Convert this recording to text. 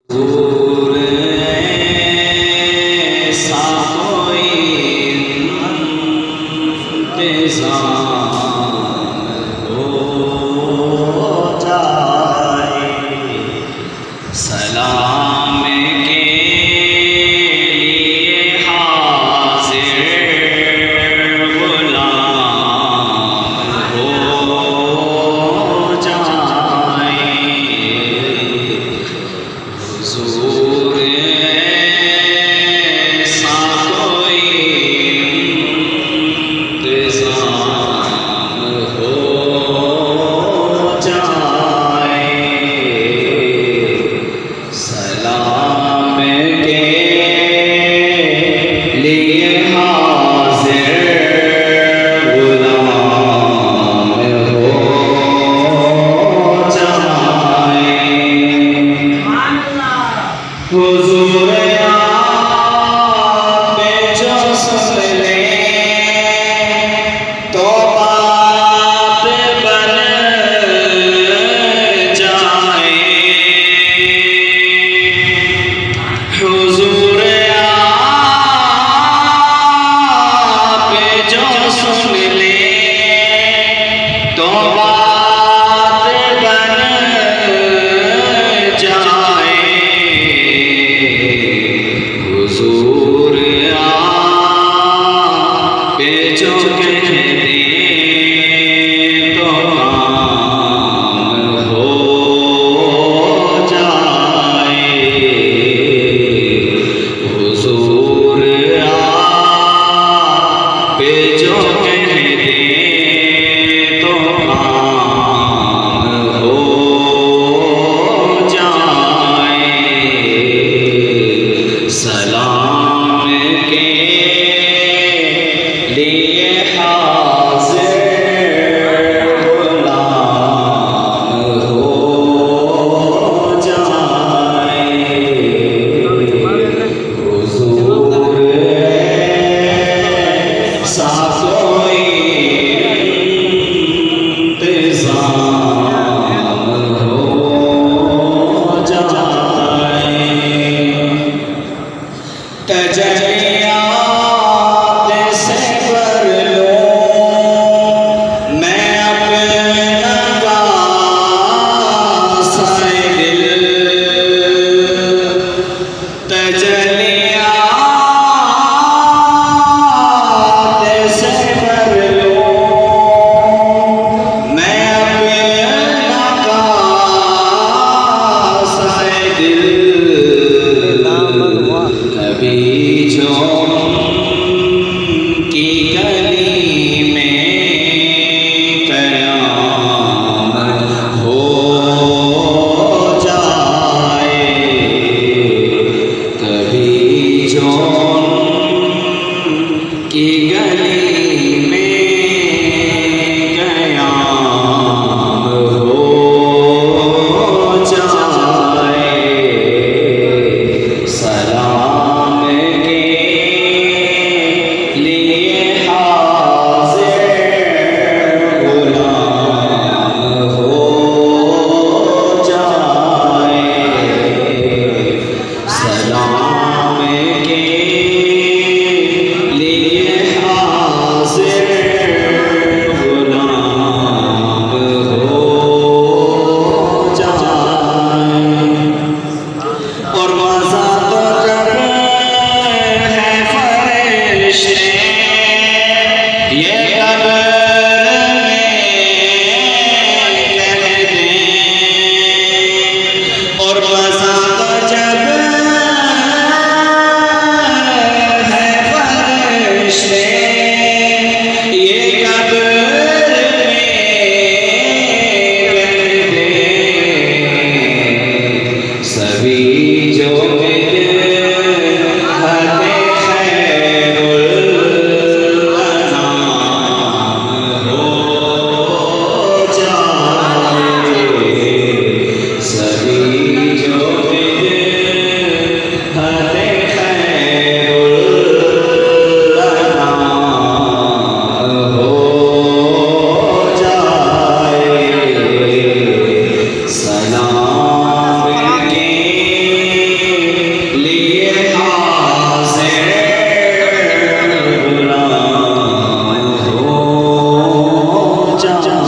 दूर सा कोई इंतज़ाम हो जाए, सलाम के लिए हाज़िर गुलाम हो जाए। हुज़ूर सा कोई इंतज़ाम हो जाए, सलाम के लिए हाज़िर गुलाम हो जाए। हुज़ूर आप जो सुन ले तो बात बन जाए। हुज़ूर आप जो सुन ले तो बात बन जाए। हुज़ूर आप जो कह दे तो काम हो जाए। हुज़ूर आप जो कह दे तो काम हो जाए, सलाम के लिए हाज़िर गुलाम हो जाए। हुज़ूर सा कोई इंतज़ाम हो जाए। तजलियात से भर लो मैं अपना कासाए दिल, तजलियात से भर लो मैं अपना कासाए दिल। कभी जो की गली में क़याम हो जाए, कभी जो की गली में क़याम हो जाए, सलाम के लिए हाज़िर गुलाम हो जाए, सलाम के लिए हाज़िर गुलाम हो जाए। और मज़ा तो जब है फरिश्ते ये कब्र में कह दें, और मज़ा तो जब है फरिश्ते ये कब्र में कह दें। सभी जो हते खैरुल अनाम हो जाए, सभी जो हते खैरुल अनाम हो जाए, सलाम के जान